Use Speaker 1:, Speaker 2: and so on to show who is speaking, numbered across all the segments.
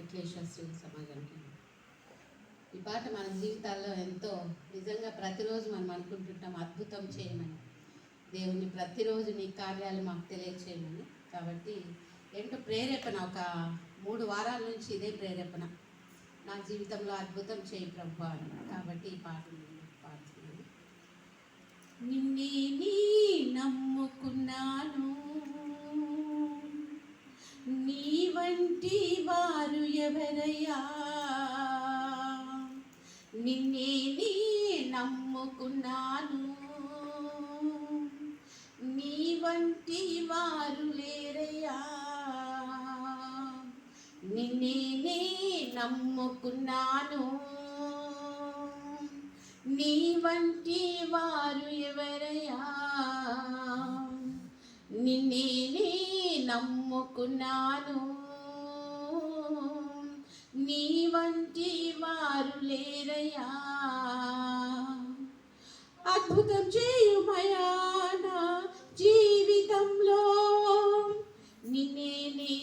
Speaker 1: Ecclesia స్త్రీల సమాజానికి. ఈ పాట మన జీవితాల్లో ఎంతో నిజంగా ప్రతిరోజు మనం అనుకుంటుంటాం అద్భుతం చేయమని, దేవుని ప్రతిరోజు నీ కార్యాలు మాకు తెలియచేయమని. కాబట్టి ఏంటో ప్రేరేపణ, ఒక 3 వారాల నుంచి ఇదే ప్రేరేపణ, నా జీవితంలో అద్భుతం చేయి ప్రభు అని. కాబట్టి ఈ పాట పాడుతున్నాను. నిన్నే నీ నమ్ముకున్నాను, నీ వంటి వారు ఎవరయ్యా, నిన్నే నీ నమ్ముకున్నాను, నీ వంటి వారు లేరయ్యా, నిన్నే నీ నమ్ముకున్నాను, నీ వంటి వారు ఎవరయ్యా, నిన్నే నీ నమ్ముకున్నాను, నీ వంటి వారు లేరయ్యా. అద్భుతం చేయుమయా నా జీవితంలో, నిన్నే నీ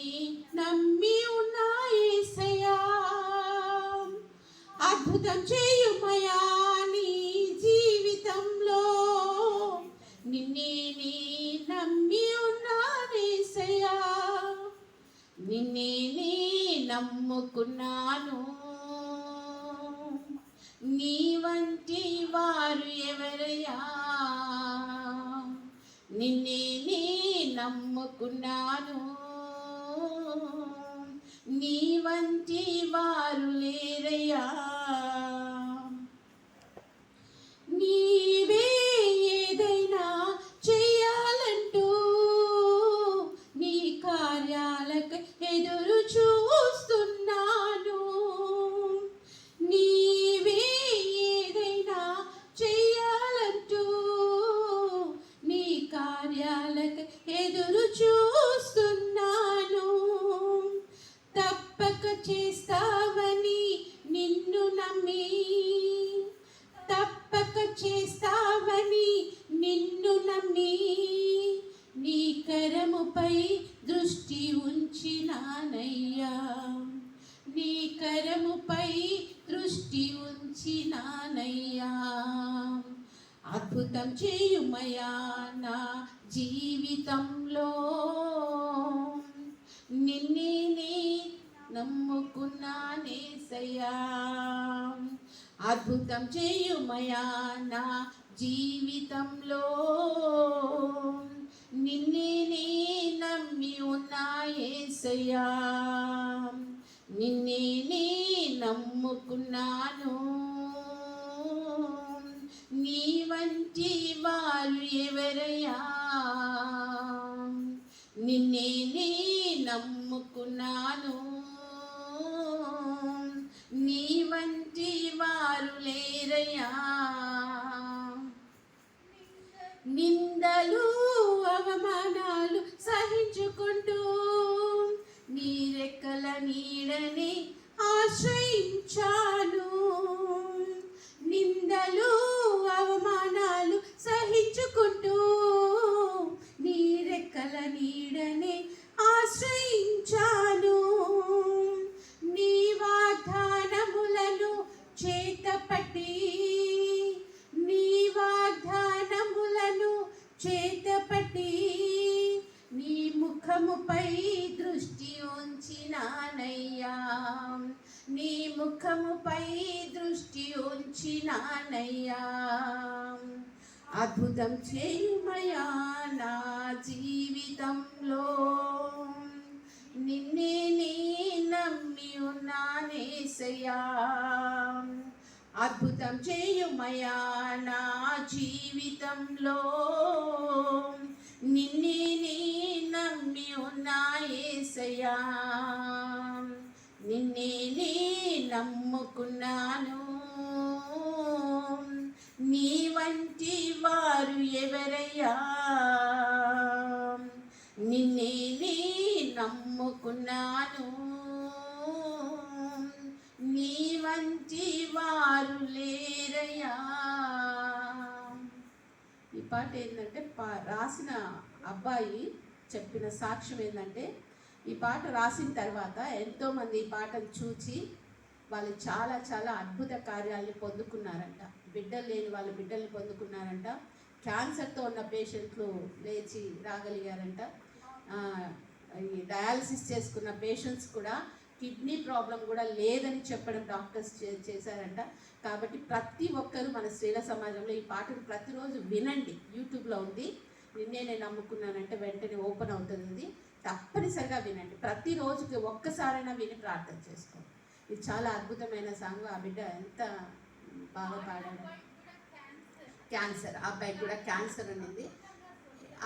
Speaker 1: నమ్మి ఉన్నా యేసయ్యా. అద్భుతం చేయుమయా నీ జీవితంలో, నిన్నే నీ నమ్మి ఉన్నా యేసయ్యా, నిన్నే నీ నమ్ముకున్నాను, నీ వంటి వారు ఎవరయ్యా, నిన్నే నీ నమ్ముకున్నాను, నీ వంటి వారు లేరయ్యా. నీవే ఏదైనా చెయ్యాలంటూ నీ కార్యాలకు ఎదురు చూస్తున్నాను, నీవే ఏదైనా చెయ్యాలంటూ నీ కార్యాలకు ఎదురు చూస్తున్నాను. తప్పక చేస్తావని నిన్ను నమ్మి, తప్పక చేస్తావని నిన్ను నమ్మి, నీ కరముపై దృష్టి ఉంచినానయ్యా, నీ కరముపై దృష్టి ఉంచినానయ్యా. అద్భుతం చేయుమయా నా జీవితంలో, నిన్నే నీ నమ్ముకున్నానేసయ్యా. అద్భుతం చేయుమయా నా జీవితంలో, నిన్నే నీ నమ్మి ఉన్నా యేసయ్యా, నిన్నే నీ నమ్ముకున్నాను, నీ వంటి వారు ఎవరయ్యా, నిన్నే నీ నమ్ముకున్నాను, నీ వంటి వారు లేరయ్యా. నిందలు అవమానాలు సహించుకుంటూ నీ రెక్కల నీడని ఆశ్రయించాను, నిందలు అవమానాలు సహించుకుంటూ నీ రెక్కల నీడని ఆశ్రయించాను. నీ వాగ్దానములను చేతపట్టి, నీ వాగ్దానములను చేతపట్టి, నీ ముఖముపై దృష్టి ఉంచినానయ్యా, నీ ముఖముపై దృష్టి ఉంచినానయ్యా. అద్భుతం చేయుమయా నా జీవితంలో, నిన్నే నీ నమ్మి ఉన్నానేసయ్యా. అద్భుతం చేయుమయా నా జీవితంలో, నిన్నే నీ నమ్మి ఉన్నాయేసయ్యా, నిన్నే నీ నమ్ముకున్నాను, నీ వంటి వారు ఎవరయ్యా, నిన్నే నీ నమ్ముకున్నాను, నీ వంటి వారు లేరయ్యా. ఈ పాట ఏంటంటే రాసిన అబ్బాయి చెప్పిన సాక్ష్యం ఏంటంటే, ఈ పాట రాసిన తర్వాత ఎంతోమంది ఈ పాటను చూచి వాళ్ళు చాలా చాలా అద్భుత కార్యాలని పొందుకున్నారంట. బిడ్డలు లేని వాళ్ళు బిడ్డల్ని పొందుకున్నారంట. క్యాన్సర్తో ఉన్న పేషెంట్లు లేచి రాగలిగారంట. ఈ డయాలసిస్ చేసుకున్న పేషెంట్స్ కూడా కిడ్నీ ప్రాబ్లం కూడా లేదని చెప్పడం డాక్టర్స్ చేశారంట. కాబట్టి ప్రతి ఒక్కరూ మన స్త్రీల సమాజంలో ఈ పాటను ప్రతిరోజు వినండి. యూట్యూబ్లో ఉంది. నిన్నే నేను నమ్ముకున్నానంటే వెంటనే ఓపెన్ అవుతుంది. తప్పనిసరిగా వినండి. ప్రతిరోజుకి ఒక్కసారైనా విని ప్రార్థన చేసుకోండి. ఇది చాలా అద్భుతమైన సాంగ్. ఆ బిడ్డ ఎంత బాగా పాడాడు. క్యాన్సర్, ఆ అబ్బాయికి కూడా క్యాన్సర్ అనేది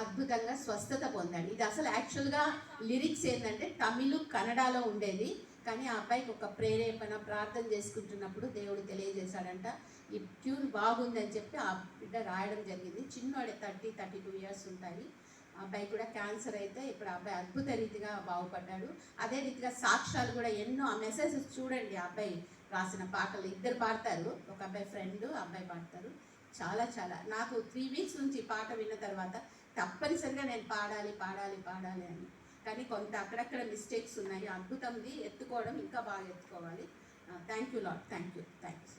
Speaker 1: అద్భుతంగా స్వస్థత పొందాడు. ఇది అసలు యాక్చువల్గా లిరిక్స్ ఏంటంటే తమిళ్ కన్నడలో ఉండేది. కానీ ఆ అబ్బాయికి ఒక ప్రేరేపణ, ప్రార్థన చేసుకుంటున్నప్పుడు దేవుడు తెలియజేశాడంట. ఈ ట్యూన్ బాగుందని చెప్పి ఆ బిడ్డ రాయడం జరిగింది. చిన్నవాడే 32 ఇయర్స్ ఉంటాయి. ఆ అబ్బాయి కూడా క్యాన్సర్ అయితే ఇప్పుడు ఆ అబ్బాయి అద్భుత రీతిగా బాగుపడ్డాడు. అదే రీతిగా సాక్ష్యాలు కూడా ఎన్నో. ఆ మెసేజెస్ చూడండి. ఆ అబ్బాయి రాసిన పాటలు ఇద్దరు పాడతారు. ఒక అబ్బాయి ఫ్రెండ్, అబ్బాయి పాడతారు. చాలా చాలా నాకు 3 వీక్స్ నుంచి పాట విన్న తర్వాత తప్పనిసరిగా నేను పాడాలి పాడాలి పాడాలి అని. కానీ కొంత అక్కడక్కడ మిస్టేక్స్ ఉన్నాయి. అద్భుతంది ఎత్తుకోవడం ఇంకా బాగా ఎత్తుకోవాలి. Thank you Lord. థ్యాంక్స్.